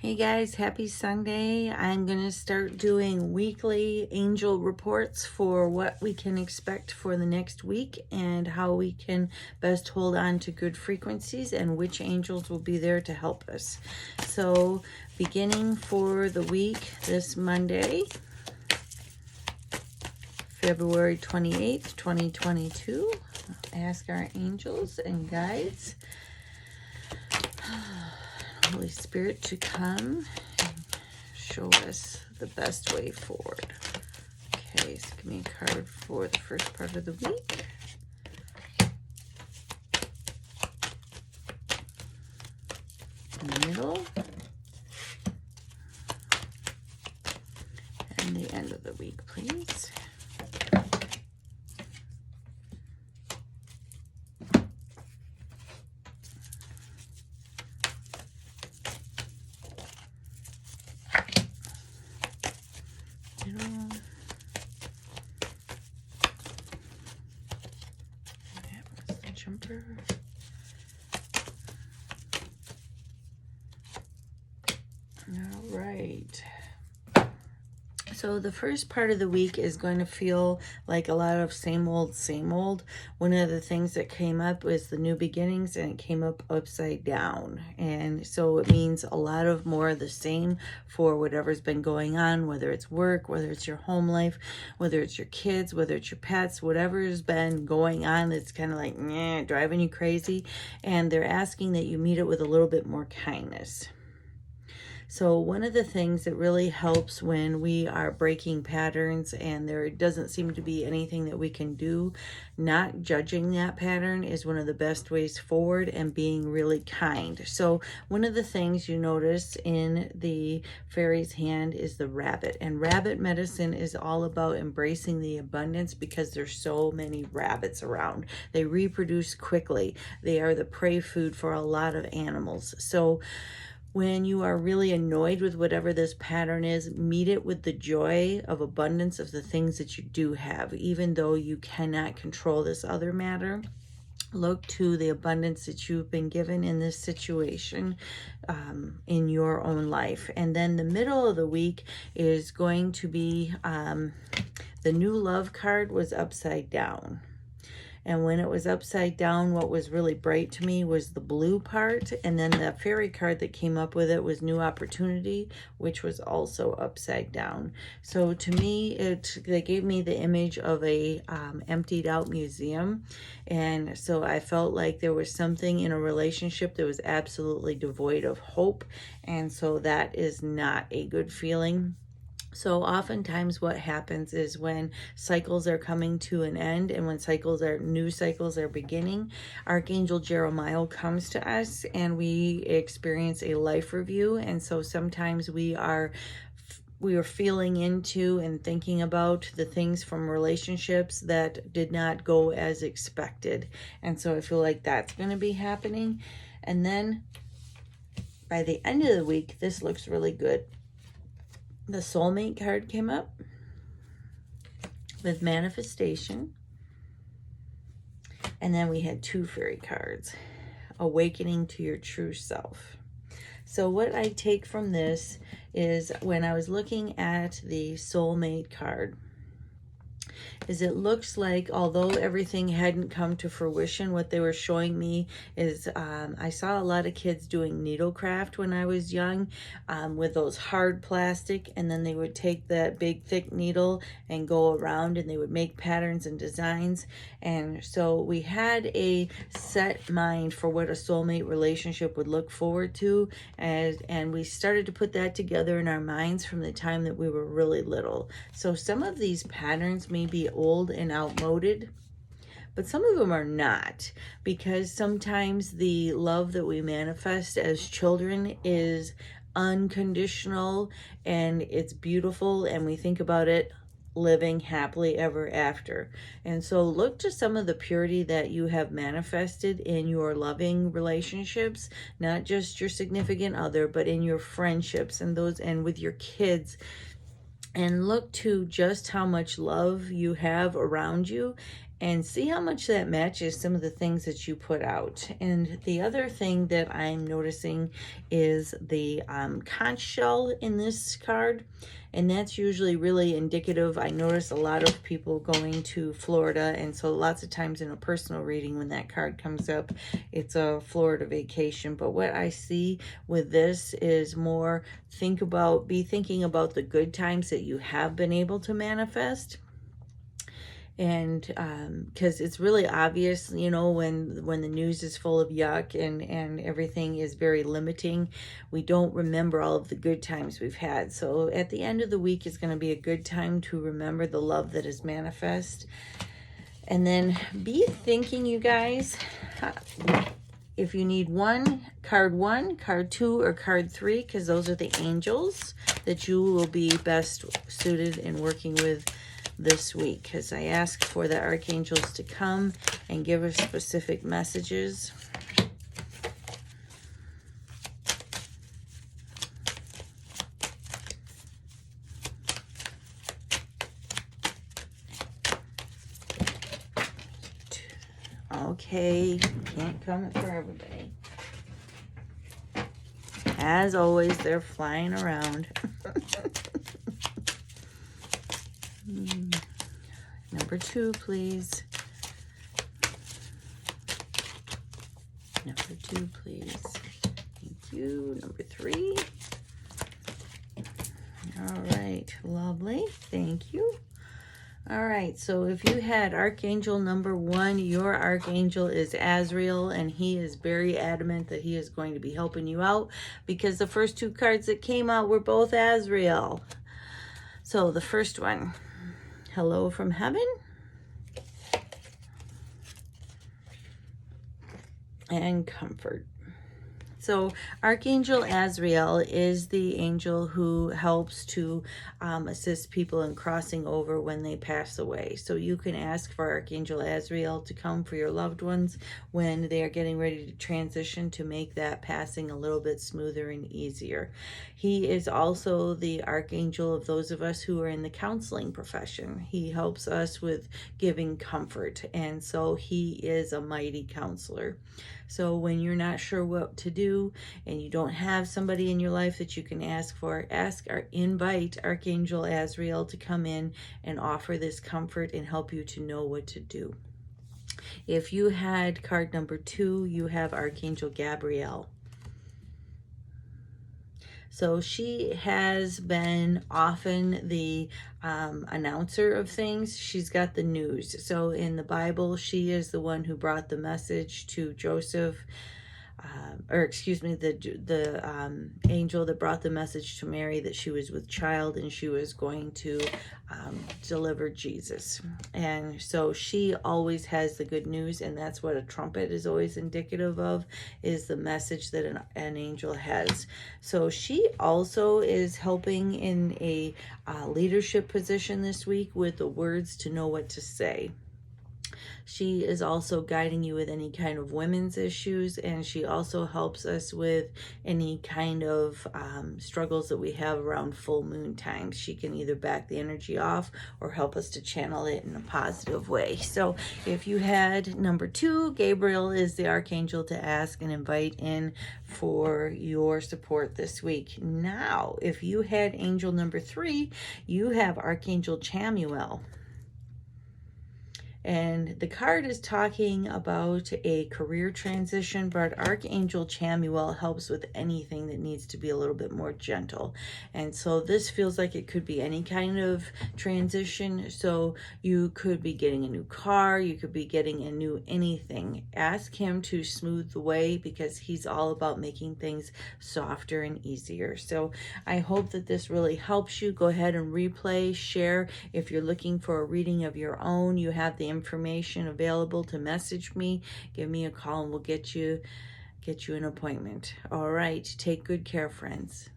Hey guys, happy Sunday. I'm going to start doing weekly angel reports for what we can expect for the next week and how we can best hold on to good frequencies and which angels will be there to help us. So, beginning for the week this Monday, February 28th, 2022, ask our angels and guides, Holy Spirit, to come and show us the best way forward. Okay, so give me a card for the first part of the week. In the middle. And the end of the week, please. Jumper. All right. So the first part of the week is going to feel like a lot of same old, same old. One of the things that came up was the new beginnings, and it came up upside down. And so it means a lot of more of the same for whatever's been going on, whether it's work, whether it's your home life, whether it's your kids, whether it's your pets, whatever's been going on that's kind of like driving you crazy. And they're asking that you meet it with a little bit more kindness. So one of the things that really helps when we are breaking patterns and there doesn't seem to be anything that we can do, not judging that pattern is one of the best ways forward, and being really kind. So one of the things you notice in the fairy's hand is the rabbit. And rabbit medicine is all about embracing the abundance because there's so many rabbits around. They reproduce quickly. They are the prey food for a lot of animals. So when you are really annoyed with whatever this pattern is, meet it with the joy of abundance of the things that you do have, even though you cannot control this other matter. Look to the abundance that you've been given in this situation in your own life. And then the middle of the week is going to be the new love card was upside down. And when it was upside down, what was really bright to me was the blue part. And then the fairy card that came up with it was new opportunity, which was also upside down. So to me, they gave me the image of a emptied out museum. And so I felt like there was something in a relationship that was absolutely devoid of hope. And so that is not a good feeling. So oftentimes what happens is when cycles are coming to an end and when new cycles are beginning, Archangel Jeremiah comes to us and we experience a life review. And so sometimes we are feeling into and thinking about the things from relationships that did not go as expected. And so I feel like that's going to be happening. And then by the end of the week, this looks really good. The soulmate card came up with manifestation. And then we had two fairy cards, awakening to your true self. So what I take from this is when I was looking at the soulmate card, is it looks like although everything hadn't come to fruition, what they were showing me is I saw a lot of kids doing needlecraft when I was young with those hard plastic, and then they would take that big thick needle and go around and they would make patterns and designs. And so we had a set mind for what a soulmate relationship would look forward to, and we started to put that together in our minds from the time that we were really little. So some of these patterns may be old and outmoded, but some of them are not, because sometimes the love that we manifest as children is unconditional and it's beautiful, and we think about it living happily ever after. And so look to some of the purity that you have manifested in your loving relationships, not just your significant other, but in your friendships and with your kids. And look to just how much love you have around you and see how much that matches some of the things that you put out. And the other thing that I'm noticing is the conch shell in this card, and that's usually really indicative. I notice a lot of people going to Florida, and so lots of times in a personal reading when that card comes up, it's a Florida vacation. But what I see with this is more be thinking about the good times that you have been able to manifest. And because it's really obvious, you know, when the news is full of yuck and everything is very limiting, we don't remember all of the good times we've had. So at the end of the week is going to be a good time to remember the love that is manifest. And then be thinking, you guys, if you need card 2, or card 3, because those are the angels that you will be best suited in working with this week, because I ask for the archangels to come and give us specific messages. Okay, can't come for everybody. As always, they're flying around. Number 2, please. Number 2, please. Thank you. Number 3. All right, lovely. Thank you. All right, so if you had Archangel number 1, your Archangel is Azrael, and he is very adamant that he is going to be helping you out because the first 2 cards that came out were both Azrael. So the first one, Hello from Heaven. And Comfort. So Archangel Azrael is the angel who helps to assist people in crossing over when they pass away. So you can ask for Archangel Azrael to come for your loved ones when they are getting ready to transition, to make that passing a little bit smoother and easier. He is also the archangel of those of us who are in the counseling profession. He helps us with giving comfort, and so he is a mighty counselor. So when you're not sure what to do and you don't have somebody in your life that you can ask for, invite Archangel Azrael to come in and offer this comfort and help you to know what to do. If you had card number 2, you have Archangel Gabrielle. So she has been often the announcer of things. She's got the news. So in the Bible, she is the one who brought the message to Joseph, the angel that brought the message to Mary that she was with child and she was going to deliver Jesus. And so she always has the good news, and that's what a trumpet is always indicative of, is the message that an angel has. So she also is helping in a leadership position this week with the words to know what to say. She is also guiding you with any kind of women's issues, and she also helps us with any kind of struggles that we have around full moon times. She can either back the energy off or help us to channel it in a positive way. So if you had number 2, Gabriel is the archangel to ask and invite in for your support this week. Now, if you had angel number 3, you have Archangel Chamuel. And the card is talking about a career transition, but Archangel Chamuel helps with anything that needs to be a little bit more gentle. And so this feels like it could be any kind of transition. So you could be getting a new car, you could be getting a new anything. Ask him to smooth the way, because he's all about making things softer and easier. So I hope that this really helps you. Go ahead and replay, share. If you're looking for a reading of your own, you have the information available to message me. Give me a call and we'll get you an appointment. All right, take good care, friends.